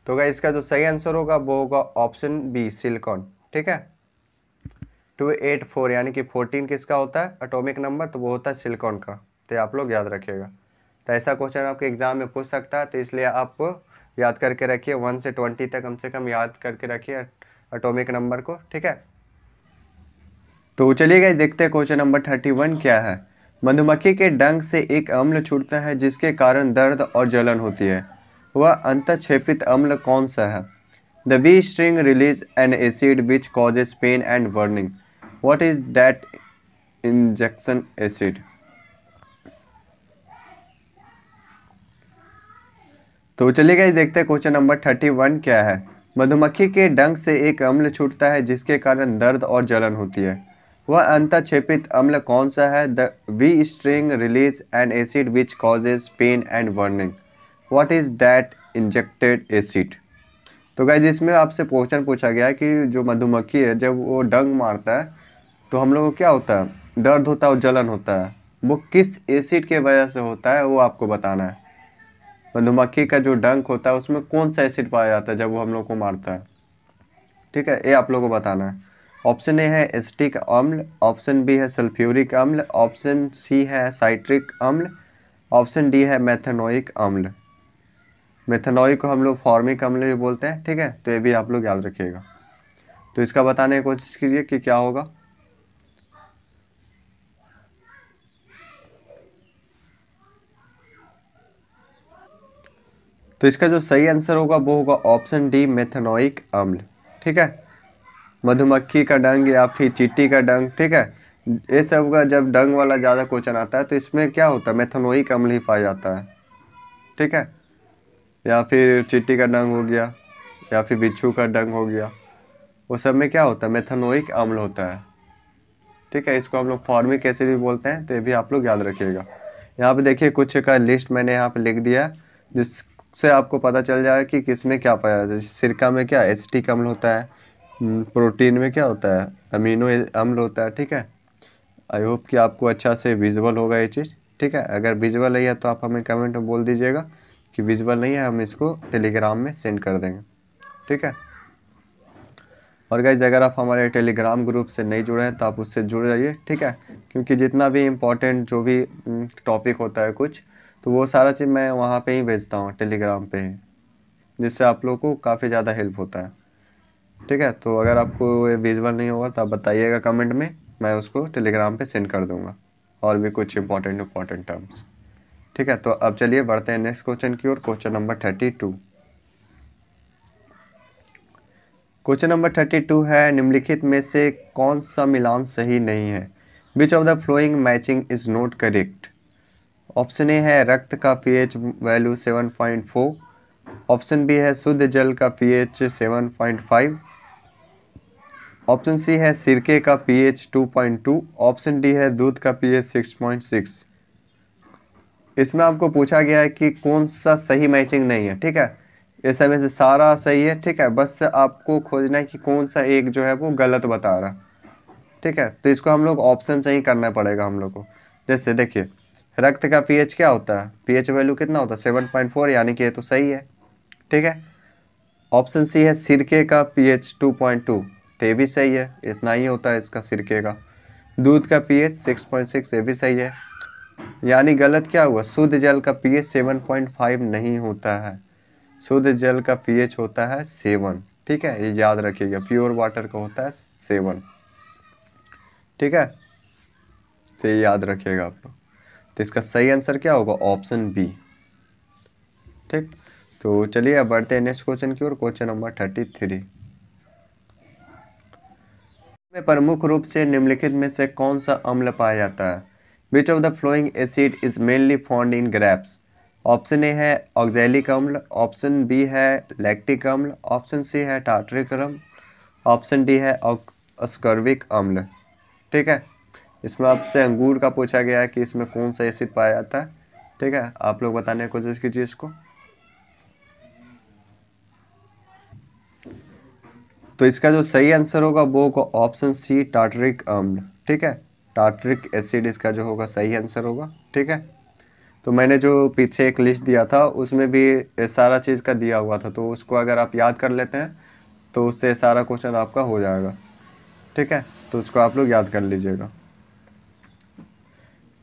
तो गाइस इसका जो सही आंसर होगा वो होगा ऑप्शन बी, सिलिकॉन, ठीक है। 284 यानी कि 14 किसका होता है एटॉमिक नंबर, तो वो होता है सिलिकॉन का, तो आप लोग याद रखिएगा। तो ऐसा क्वेश्चन आपके एग्जाम में पूछ सकता है, तो इसलिए आप याद करके रखिए, 1 से 20 तक कम से कम याद करके रखिए एटॉमिक नंबर को, ठीक है। तो चलिए गाइस देखते हैं क्वेश्चन नंबर 31 क्या है। मधुमक्खी के डंक से एक अम्ल छूटता है जिसके कारण दर्द और जलन होती है, वह अंतःक्षेपित अम्ल कौन सा है? The bee sting release an acid which causes pain and burning. What is that injection acid? तो चलिए गाइस देखते हैं क्वेश्चन नंबर 31 क्या है। मधुमक्खी के डंक से एक अम्ल छूटता है जिसके कारण दर्द और जलन होती है, वह अंतःक्षेपित अम्ल कौन सा है? The bee sting release an acid which causes pain and burning. What is that injected acid? तो गाइस इसमें आपसे क्वेश्चन पूछा गया है कि जो मधुमक्खी है जब वो डंक मारता है तो हम लोग को क्या होता है, दर्द होता है और जलन होता है, वो किस एसिड के वजह से होता है वो आपको बताना है। मधुमक्खी का जो डंक होता है उसमें कौन सा एसिड पाया जाता है जब वो हम लोग को मारता है, ठीक है, ये आप लोग को बताना है। ऑप्शन ए है एसिटिक अम्ल, ऑप्शन बी है सल्फ्यूरिक अम्ल, ऑप्शन सी है साइट्रिक अम्ल, ऑप्शन डी है मेथनोइक अम्ल। मेथनॉइक को हम लोग फॉर्मिक अम्ल भी बोलते हैं, ठीक है, तो ये भी आप लोग याद रखिएगा। तो इसका बताने की कोशिश कीजिए कि क्या होगा। तो इसका जो सही आंसर होगा वो होगा ऑप्शन डी, मेथनॉइक अम्ल, ठीक है। मधुमक्खी का डंग या फिर चींटी का डंग, ठीक है, ये सब का जब डंग वाला ज़्यादा क्वेश्चन आता है तो इसमें क्या होता है, मेथनॉइक अम्ल ही पाया जाता है, ठीक है। या फिर चींटी का डंग हो गया या फिर बिच्छू का डंग हो गया, वो सब में क्या होता है, मेथनोइक अम्ल होता है। ठीक है, इसको हम लोग फॉर्मिक एसिड भी बोलते हैं, तो ये भी आप लोग याद रखिएगा। यहाँ पे देखिए कुछ का लिस्ट मैंने यहाँ पे लिख दिया, जिससे आपको पता चल जाए कि किस में क्या पाया जाए। जैसे सिरका में क्या एसिटिक अम्ल होता है, प्रोटीन में क्या होता है अमीनो अम्ल होता है। ठीक है, आई होप कि आपको अच्छा से विजुअल होगा ये चीज़। ठीक है, अगर विजुअल नहीं है तो आप हमें कमेंट में बोल दीजिएगा कि विजुअल नहीं है, हम इसको टेलीग्राम में सेंड कर देंगे। ठीक है, और गाइज अगर आप हमारे टेलीग्राम ग्रुप से नहीं जुड़े हैं तो आप उससे जुड़ जाइए। ठीक है, क्योंकि जितना भी इम्पोर्टेंट जो भी टॉपिक होता है कुछ, तो वो सारा चीज़ मैं वहाँ पे ही भेजता हूँ टेलीग्राम पे ही, जिससे आप लोगों को काफ़ी ज़्यादा हेल्प होता है। ठीक है, तो अगर आपको ये विजुअल नहीं होगा तो आप बताइएगा कमेंट में, मैं उसको टेलीग्राम पे सेंड कर दूंगा, और भी कुछ इंपॉर्टेंट टर्म्स। ठीक है, तो अब चलिए बढ़ते हैं नेक्स्ट क्वेश्चन की ओर। Question number 32। क्वेश्चन नंबर 32 है, निम्नलिखित में से कौन सा मिलान सही नहीं है? Which of the flowing matching is not correct? Option A है रक्त का पीएच वैल्यू 7.4, ऑप्शन बी है शुद्ध जल का पीएच 7.5, ऑप्शन सी है सिरके का पीएच 2.2, ऑप्शन डी है दूध का पीएच 6.6। इसमें आपको पूछा गया है कि कौन सा सही मैचिंग नहीं है। ठीक है, इस समय से सारा सही है। ठीक है, बस आपको खोजना है कि कौन सा एक जो है वो गलत बता रहा। ठीक है, तो इसको हम लोग ऑप्शन से ही करना पड़ेगा हम लोग को। जैसे देखिए, रक्त का पीएच क्या होता है, पीएच वैल्यू कितना होता है 7.4, यानी कि ये तो सही है। ठीक है, ऑप्शन सी है सिरके का पीएच 2.2, तो ये भी सही है, इतना ही होता है इसका सिरके का। दूध का पीएच 6.6, ये भी सही है। यानी गलत क्या हुआ, शुद्ध जल का पीएच 7.5 नहीं होता है, शुद्ध जल का पीएच होता है 7। ठीक है, ये याद रखिएगा, प्योर वाटर का होता है 7। ठीक है, तो ये याद रखिएगा आप लोग। तो इसका सही आंसर क्या होगा, ऑप्शन बी। ठीक, तो चलिए अब बढ़ते हैं नेक्स्ट क्वेश्चन की ओर। क्वेश्चन नंबर 33 में प्रमुख रूप से निम्नलिखित में से कौन सा अम्ल पाया जाता है? Which of the flowing acid is mainly found in grapes? Option A है ऑक्जेलिक अम्ल, ऑप्शन बी है लैक्टिक अम्ल, ऑप्शन सी है टार्टरिक अम्ल, ऑप्शन डी है अस्कॉर्बिक अम्ल। ठीक है, इसमें आपसे अंगूर का पूछा गया है कि इसमें कौन सा एसिड पाया जाता है। ठीक है, आप लोग बताने की कोशिश कीजिए इसको। तो इसका जो सही आंसर होगा वो होगा ऑप्शन सी टार्टरिक अम्ल। ठीक है, टार्टरिक एसिड इसका जो होगा सही आंसर होगा। ठीक है, तो मैंने जो पीछे एक लिस्ट दिया था उसमें भी सारा चीज़ का दिया हुआ था, तो उसको अगर आप याद कर लेते हैं तो उससे सारा क्वेश्चन आपका हो जाएगा। ठीक है, तो उसको आप लोग याद कर लीजिएगा।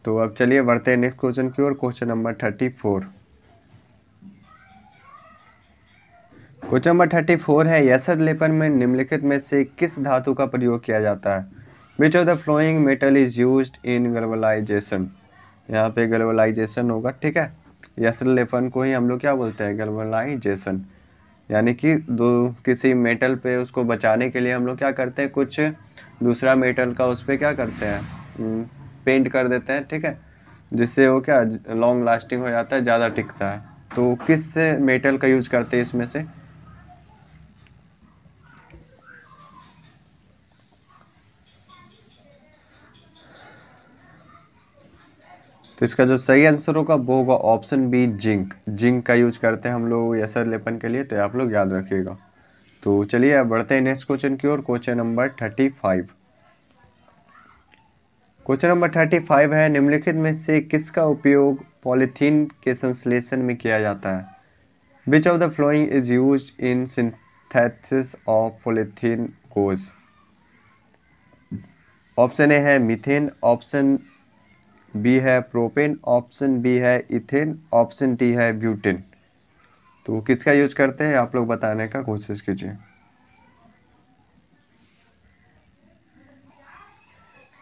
तो अब चलिए बढ़ते हैं नेक्स्ट क्वेश्चन की ओर। Question number 34। क्वेश्चन नंबर 34 है, यशद लेपन में निम्नलिखित में से किस धातु का प्रयोग किया जाता है? Which of the flowing metal is used in galvanisation? यहाँ पे गैल्वेनाइजेशन होगा। ठीक है, यशद लेपन को ही हम लोग क्या बोलते हैं, गैल्वेनाइजेशन। यानी कि किसी मेटल पे उसको बचाने के लिए हम लोग क्या करते हैं, कुछ दूसरा मेटल का उस पर क्या करते हैं, पेंट कर देते हैं। ठीक है, जिससे वो क्या लॉन्ग लास्टिंग हो जाता है, ज़्यादा टिकता है। तो किस मेटल का यूज करते हैं इसमें से? तो इसका जो सही आंसर होगा वो होगा ऑप्शन बी जिंक। जिंक का यूज करते हैं हम लोग यशद लेपन के लिए, तो आप लोग याद रखिएगा। तो चलिए अब बढ़ते हैं नेक्स्ट क्वेश्चन की ओर। Question number 35। क्वेश्चन नंबर 35 है, निम्नलिखित में से किसका उपयोग पॉलीथीन के संश्लेषण में किया जाता है? Which of the following is used in synthesis of polythene कोज? ऑप्शन ए है मीथेन, ऑप्शन बी है प्रोपेन, ऑप्शन बी है इथेन, ऑप्शन डी है ब्यूटेन। तो किसका यूज करते हैं आप लोग बताने का कोशिश कीजिए।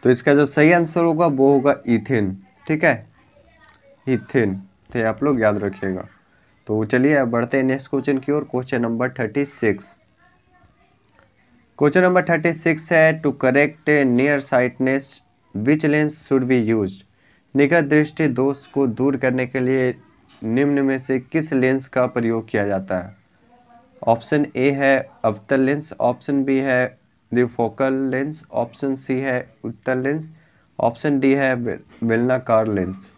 तो इसका जो सही आंसर होगा वो होगा इथेन। ठीक है, इथेन, तो आप लोग याद रखिएगा। तो चलिए अब बढ़ते हैं नेक्स्ट क्वेश्चन की ओर। Question number 36। क्वेश्चन नंबर 36 है, to correct near sightedness which lens should be used? निकट दृष्टि दोष को दूर करने के लिए निम्न में से किस लेंस का प्रयोग किया जाता है? ऑप्शन ए है अवतल लेंस, ऑप्शन बी है द फोकल लेंस, ऑप्शन सी है उत्तल लेंस, ऑप्शन डी है बेलनाकार लेंस।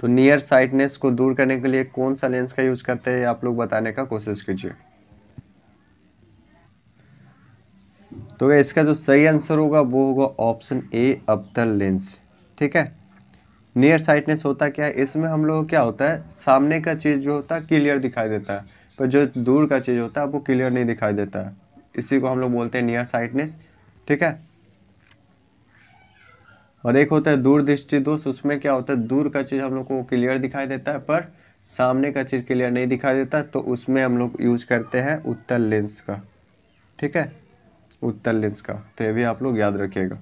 तो नियर साइटनेस को दूर करने के लिए कौन सा लेंस का यूज करते हैं आप लोग बताने का कोशिश कीजिए। तो इसका जो सही आंसर होगा वो होगा ऑप्शन ए अवतल लेंस। ठीक है, नियर साइटनेस होता क्या है, इसमें हम लोग क्या होता है, सामने का चीज़ जो होता है क्लियर दिखाई देता है, पर जो दूर का चीज़ होता है वो क्लियर नहीं दिखाई देता है, इसी को हम लोग बोलते हैं नियर साइटनेस। ठीक है, और एक होता है दूर दृष्टि दोष, उसमें क्या होता है दूर का चीज़ हम लोग को क्लियर दिखाई देता है पर सामने का चीज़ क्लियर नहीं दिखाई देता, तो उसमें हम लोग यूज करते हैं उत्तल लेंस का। ठीक है, उत्तल लेंस का, तो ये भी आप लोग याद रखिएगा।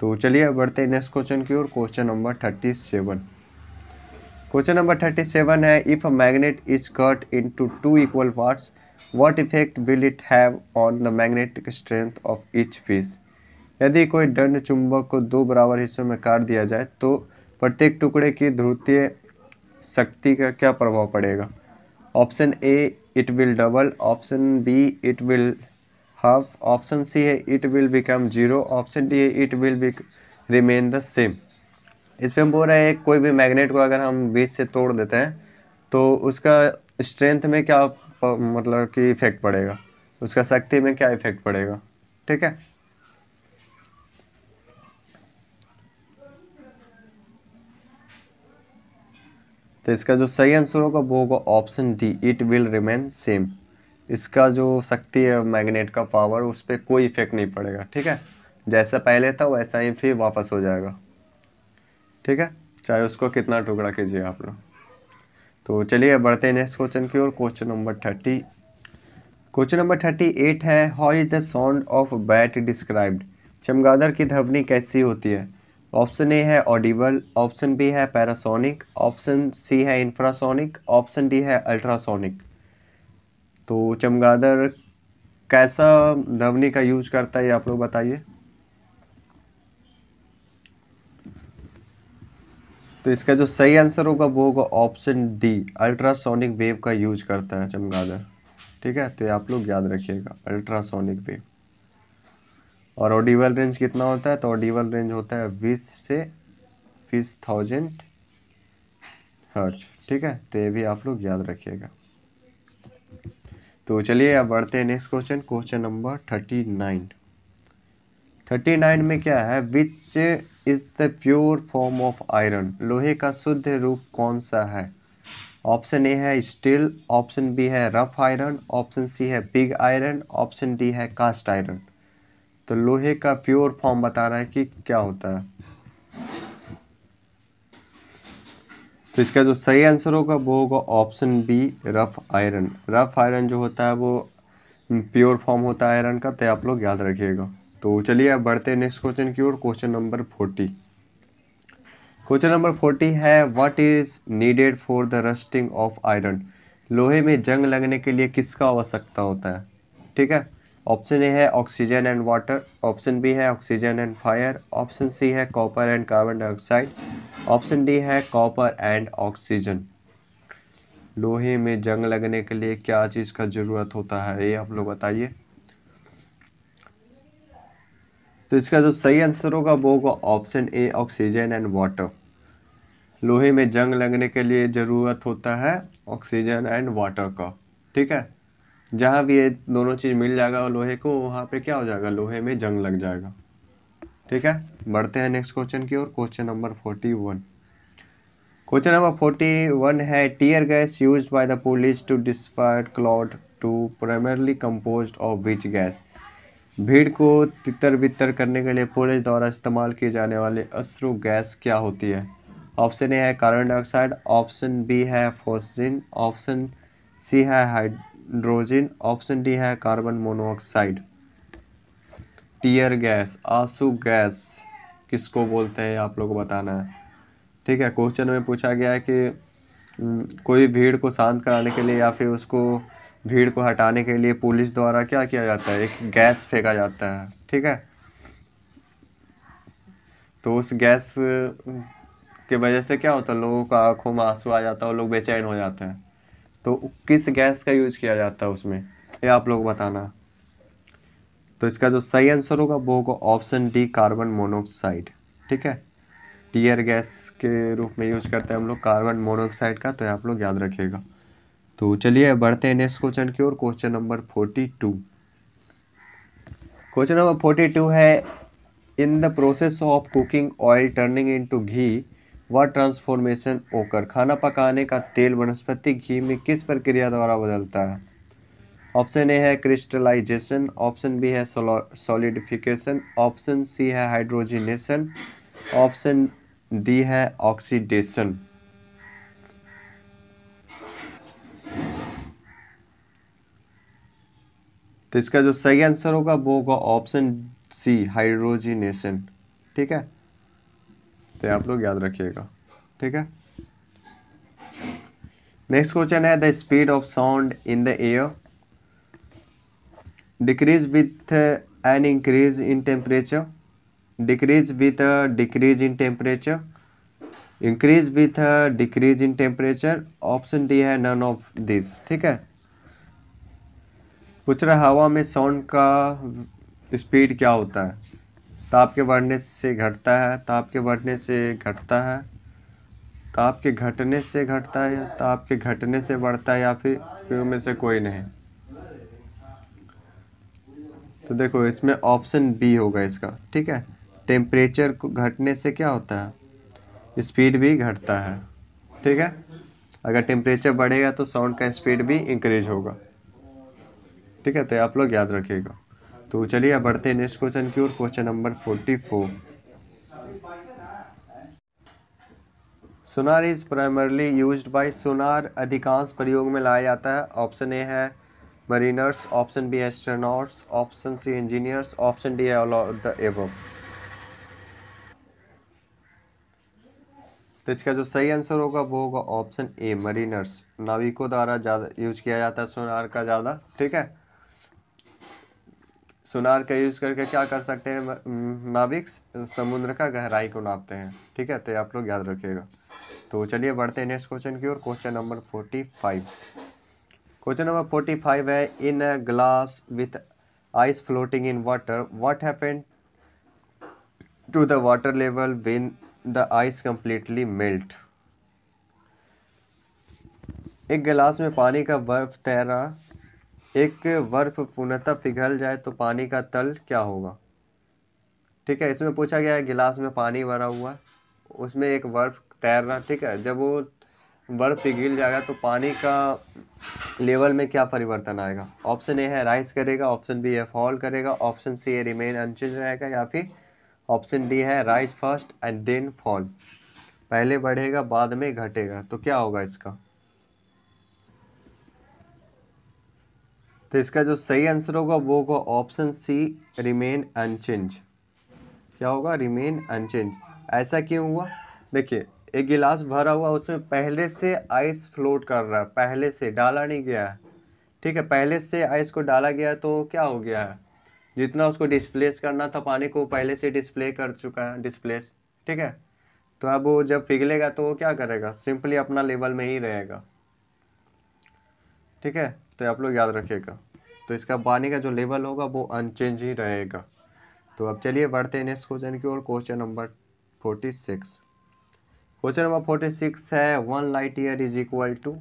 तो चलिए अब बढ़ते हैं नेक्स्ट क्वेश्चन की ओर। Question number 37। क्वेश्चन नंबर 37 है, if a magnet is cut into two equal parts what effect will it have on the magnetic strength of each piece. यदि कोई दंड चुंबक को दो बराबर हिस्सों में काट दिया जाए तो प्रत्येक टुकड़े की ध्रुवीय शक्ति का क्या प्रभाव पड़ेगा। Option A it will double, option B it will half, option सी है it will become zero, option D है it will remain the same. इसमें हम बोल रहे हैं कोई भी मैग्नेट को अगर हम बीच से तोड़ देते हैं तो उसका स्ट्रेंथ में क्या मतलब कि इफेक्ट पड़ेगा, उसका शक्ति में क्या इफेक्ट पड़ेगा। ठीक है, तो इसका जो सही आंसर होगा वो होगा option D it will remain same. इसका जो शक्ति है मैग्नेट का पावर, उस पर कोई इफेक्ट नहीं पड़ेगा। ठीक है, जैसा पहले था वैसा ही फिर वापस हो जाएगा। ठीक है, चाहे उसको कितना टुकड़ा कीजिए आप लोग। तो चलिए बढ़ते हैं नेक्स्ट क्वेश्चन की ओर। क्वेश्चन नंबर 38 है, how is the sound of bat described. चमगादड़ की ध्वनि कैसी होती है। ऑप्शन ए है ऑडिबल, ऑप्शन बी है पैरासोनिक, ऑप्शन सी है इंफ्रासोनिक, ऑप्शन डी है अल्ट्रासोनिक। तो चमगादड़ कैसा ध्वनि का यूज करता है ये आप लोग बताइए। तो इसका जो सही आंसर होगा वो होगा ऑप्शन डी अल्ट्रासोनिक वेव का यूज करता है चमगादड़। ठीक है, तो ये आप लोग याद रखिएगा अल्ट्रासोनिक वेव। और ऑडिबल रेंज कितना होता है, तो ऑडिबल रेंज होता है 20 से 20,000 हर्ट्ज। ठीक है, तो ये भी आप लोग याद रखिएगा। तो चलिए अब बढ़ते हैं नेक्स्ट क्वेश्चन। क्वेश्चन नंबर 39 में क्या है, which is the pure form of iron. लोहे का शुद्ध रूप कौन सा है। ऑप्शन ए है स्टील, ऑप्शन बी है रफ आयरन, ऑप्शन सी है पिग आयरन, ऑप्शन डी है कास्ट आयरन। तो लोहे का प्योर फॉर्म बता रहा है कि क्या होता है। तो इसका जो सही आंसर होगा वो होगा option B rough iron. Rough iron जो होता है वो प्योर फॉर्म होता है आयरन का, तो आप लोग याद रखिएगा। तो चलिए अब बढ़ते हैं नेक्स्ट क्वेश्चन की ओर। क्वेश्चन नंबर 40 है, what is needed for the rusting of iron. लोहे में जंग लगने के लिए किसका आवश्यकता होता है। ठीक है, ऑप्शन ए है oxygen and water, option B है ऑक्सीजन एंड फायर, ऑप्शन सी है copper and carbon dioxide, option D है कॉपर एंड ऑक्सीजन। लोहे में जंग लगने के लिए क्या चीज़ का जरूरत होता है ये आप लोग बताइए। तो इसका जो सही आंसर होगा वो होगा option A oxygen and water. लोहे में जंग लगने के लिए ज़रूरत होता है ऑक्सीजन एंड वाटर का। ठीक है, जहाँ भी ये दोनों चीज़ मिल जाएगा लोहे को, वहाँ पे क्या हो जाएगा, लोहे में जंग लग जाएगा। ठीक है, बढ़ते हैं नेक्स्ट क्वेश्चन की ओर। क्वेश्चन नंबर 41 है, tear gas used by the police to disperse crowd to primarily composed of which gas. भीड़ को तितर बितर करने के लिए पुलिस द्वारा इस्तेमाल किए जाने वाले अश्रु गैस क्या होती है। ऑप्शन ए है कार्बन डाइऑक्साइड, ऑप्शन बी है फॉस्फिन, ऑप्शन सी है हाइड्रोजन, ऑप्शन डी है कार्बन मोनोऑक्साइड। टीयर गैस, आंसू गैस किसको बोलते हैं आप लोग को बताना है। ठीक है, क्वेश्चन में पूछा गया है कि कोई भीड़ को शांत कराने के लिए या फिर उसको भीड़ को हटाने के लिए पुलिस द्वारा क्या किया जाता है, एक गैस फेंका जाता है। ठीक है, तो उस गैस की वजह से क्या होता है, लोगों का आंखों में आंसू आ जाता है और लोग बेचैन हो जाते हैं। तो किस गैस का यूज किया जाता है उसमें, ये आप लोग बताना। तो इसका जो सही आंसर होगा वो होगा ऑप्शन डी, कार्बन मोनोऑक्साइड। ठीक है, टीयर गैस के रूप में यूज करते हैं हम लोग कार्बन मोनोऑक्साइड का, तो आप लोग याद रखिएगा। तो चलिए बढ़ते हैं नेक्स्ट क्वेश्चन की ओर, क्वेश्चन नंबर 42। क्वेश्चन नंबर 42 है, in the process of cooking oil turning into ghee what transformation ओकर। खाना पकाने का तेल वनस्पति घी में किस प्रक्रिया द्वारा बदलता है? ऑप्शन ए है क्रिस्टलाइजेशन, ऑप्शन बी है सॉलिडिफिकेशन, ऑप्शन सी है हाइड्रोजिनेशन, ऑप्शन डी है ऑक्सीडेशन। तो इसका जो सही आंसर होगा वो होगा ऑप्शन सी, हाइड्रोजिनेशन। ठीक है, तो आप लोग याद रखिएगा। ठीक है, नेक्स्ट क्वेश्चन है, the speed of sound in the air decrease with an increase in temperature, decrease with decrease in temperature, increase with decrease in temperature, option D है नन ऑफ दिस। ठीक है, पूछ रहा हवा में साउंड का स्पीड क्या होता है? ताप के बढ़ने से घटता है, ताप के बढ़ने से घटता है, ताप के घटने से घटता है, या ताप के घटने से बढ़ता है, या फिर इनमें में से कोई नहीं। तो देखो इसमें ऑप्शन बी होगा इसका। ठीक है, टेम्परेचर को घटने से क्या होता है? स्पीड भी घटता है। ठीक है, अगर टेम्परेचर बढ़ेगा तो साउंड का स्पीड भी इंक्रीज होगा। ठीक है, तो आप लोग याद रखिएगा। तो चलिए अब बढ़ते हैं नेक्स्ट क्वेश्चन की ओर, question number 44। Sonar is primarily used by, sonar अधिकांश प्रयोग में लाया जाता है। ऑप्शन ए है mariners, option B astronauts, option C engineers, option D है ऑल ऑफ द एबव। तो इसका जो सही आंसर होगा वो होगा ऑप्शन ए, मरीनर्स। नाविकों द्वारा ज़्यादा यूज किया जाता है सोनार का ज़्यादा। ठीक है, सोनार का यूज करके क्या कर सकते हैं नाविक? समुद्र का गहराई को नापते हैं। ठीक है, तो आप लोग याद रखिएगा। तो चलिए बढ़ते हैं नेक्स्ट क्वेश्चन की ओर, क्वेश्चन नंबर 45। क्वेश्चन नंबर 45 है, in a glass with ice floating in water what happened to the water level when the ice completely melt. एक गिलास में पानी का बर्फ तैरा, एक बर्फ पूर्णतः पिघल जाए तो पानी का तल क्या होगा? ठीक है, इसमें पूछा गया है गिलास में पानी भरा हुआ, उसमें एक बर्फ तैर रहा। ठीक है, जब वो बर्फ पिघल जाएगा तो पानी का लेवल में क्या परिवर्तन आएगा? ऑप्शन ए है राइज करेगा, ऑप्शन बी है फॉल करेगा, ऑप्शन सी है रिमेन अनचेंज रहेगा, या फिर ऑप्शन डी है rise first and then fall, पहले बढ़ेगा बाद में घटेगा। तो क्या होगा इसका? तो इसका जो सही आंसर होगा वो होगा ऑप्शन सी, रिमेन अनचेंज। क्या होगा? Remain unchange. ऐसा क्यों हुआ? देखिए, एक गिलास भरा हुआ, उसमें पहले से आइस फ्लोट कर रहा है, पहले से डाला नहीं गया है। ठीक है, पहले से आइस को डाला गया तो क्या हो गया है, जितना उसको डिस्प्लेस करना था पानी को पहले से डिस्प्ले कर चुका है, डिस्प्लेस। ठीक है, तो अब वो जब पिघलेगा तो वो क्या करेगा? सिंपली अपना लेवल में ही रहेगा। ठीक है, तो आप लोग याद रखिएगा। तो इसका पानी का जो लेवल होगा वो अनचेंज ही रहेगा। तो अब चलिए बढ़ते हैं नेक्स्ट क्वेश्चन की ओर, क्वेश्चन नंबर 46। क्वेश्चन नंबर 46 है, 1 light year is equal to.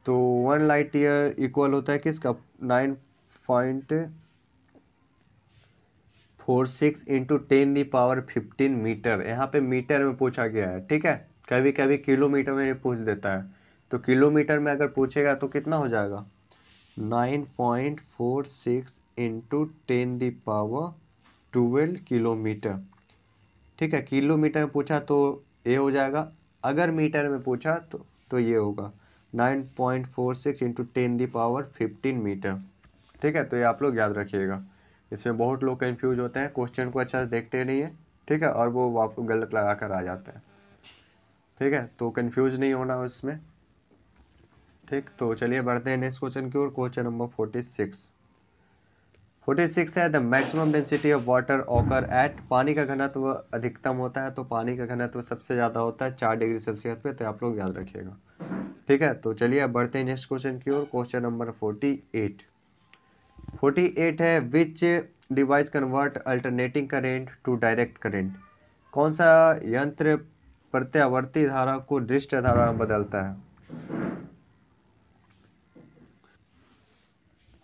तो 1 लाइट ईयर इक्वल होता है किसका? 9.46 इंटू 10⁻15 मीटर। यहाँ पे मीटर में पूछा गया है। ठीक है, कभी कभी किलोमीटर में पूछ देता है, तो किलोमीटर में अगर पूछेगा तो कितना हो जाएगा? 9.46 इंटू 10⁻12 किलोमीटर। ठीक है, किलोमीटर में पूछा तो ये हो जाएगा, अगर मीटर में पूछा तो ये होगा 9.46 इंटू 10⁻15 मीटर। ठीक है, तो ये आप लोग याद रखिएगा। इसमें बहुत लोग कंफ्यूज होते हैं, क्वेश्चन को अच्छा से देखते नहीं है। ठीक है, और वो आपको गलत लगा कर आ जाते हैं। ठीक है, तो कंफ्यूज नहीं होना उसमें। ठीक, तो चलिए बढ़ते हैं नेक्स्ट क्वेश्चन की ओर, क्वेश्चन नंबर 46। 46 है, the maximum density of water occur eight. पानी का घनत्व अधिकतम होता है, तो पानी का घनत्व सबसे ज़्यादा होता है 4 डिग्री सेल्सियस पे। तो आप लोग याद रखिएगा। ठीक है, तो चलिए अब बढ़ते हैं नेक्स्ट क्वेश्चन की ओर, क्वेश्चन नंबर 48। 48 है which device convert alternating current to direct current. कौन सा यंत्र प्रत्यावर्ती धारा को दृष्ट धारा में बदलता है?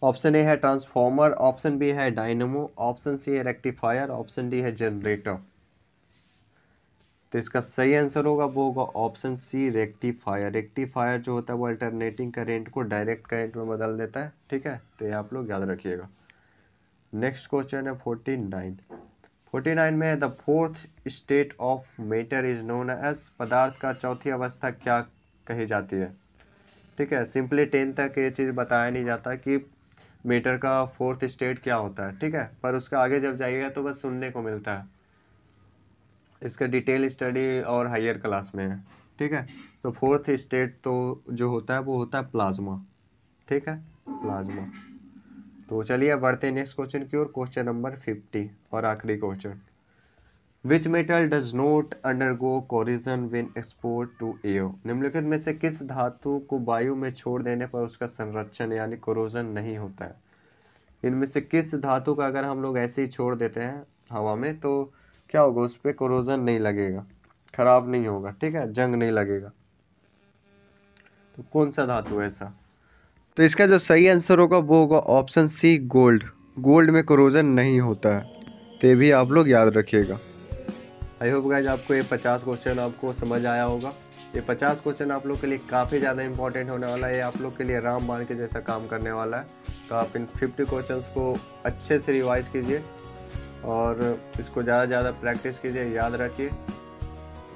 ऑप्शन ए है ट्रांसफॉर्मर, ऑप्शन बी है डायनेमो, ऑप्शन सी है रेक्टिफायर, ऑप्शन डी है जनरेटर। तो इसका सही आंसर होगा वो होगा ऑप्शन सी रेक्टिफायर। रेक्टिफायर जो होता है वो अल्टरनेटिंग करेंट को डायरेक्ट करेंट में बदल देता है। ठीक है, तो ये आप लोग याद रखिएगा। नेक्स्ट क्वेश्चन है 49 में the fourth state of matter is known as. पदार्थ का चौथी अवस्था क्या कही जाती है? ठीक है, सिंपली 10 तक ये चीज़ बताया नहीं जाता कि मैटर का फोर्थ स्टेट क्या होता है। ठीक है, पर उसका आगे जब जाइएगा तो बस सुनने को मिलता है। इसका डिटेल स्टडी और हायर क्लास में है। ठीक है, तो फोर्थ स्टेट तो जो होता है वो होता है प्लाज्मा। ठीक है, प्लाज्मा। तो चलिए बढ़ते हैं नेक्स्ट क्वेश्चन की ओर। क्वेश्चन नंबर 50 और आखिरी question. Which metal does not undergo corrosion when expose to air. निम्नलिखित में से किस धातु को वायु में छोड़ देने पर उसका संरक्षण यानी कोरोजन नहीं होता है? इनमें से किस धातु का अगर हम लोग ऐसे ही छोड़ देते हैं हवा में तो क्या होगा? उस पर कोरोजन नहीं लगेगा, खराब नहीं होगा। ठीक है, जंग नहीं लगेगा। तो कौन सा धातु है ऐसा? तो इसका जो सही आंसर होगा वो होगा ऑप्शन सी गोल्ड। गोल्ड में कोरोजन नहीं होता है, तो ये भी आप लोग याद रखिएगा। आई होप गाइज आपको ये 50 क्वेश्चन आपको समझ आया होगा। ये 50 क्वेश्चन आप लोग के लिए काफ़ी ज़्यादा इंपॉर्टेंट होने वाला है। ये आप लोग के लिए रामबाण के जैसा काम करने वाला है। तो आप इन 50 क्वेश्चंस को अच्छे से रिवाइज कीजिए और इसको ज़्यादा से ज़्यादा प्रैक्टिस कीजिए, याद रखिए।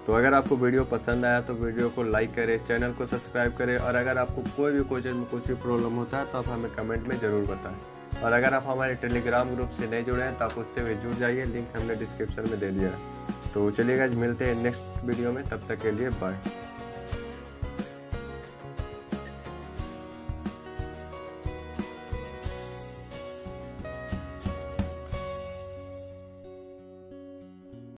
तो अगर आपको वीडियो पसंद आया तो वीडियो को लाइक करें, चैनल को सब्सक्राइब करें और अगर आपको कोई भी क्वेश्चन में कुछ भी प्रॉब्लम होता है तो आप हमें कमेंट में ज़रूर बताएं। और अगर आप हमारे टेलीग्राम ग्रुप से नहीं जुड़े हैं तो आप उससे भी जुड़ जाइए, लिंक हमने डिस्क्रिप्शन में दे दिया है। तो चलिए गाइस मिलते हैं नेक्स्ट वीडियो में, तब तक के लिए बाय।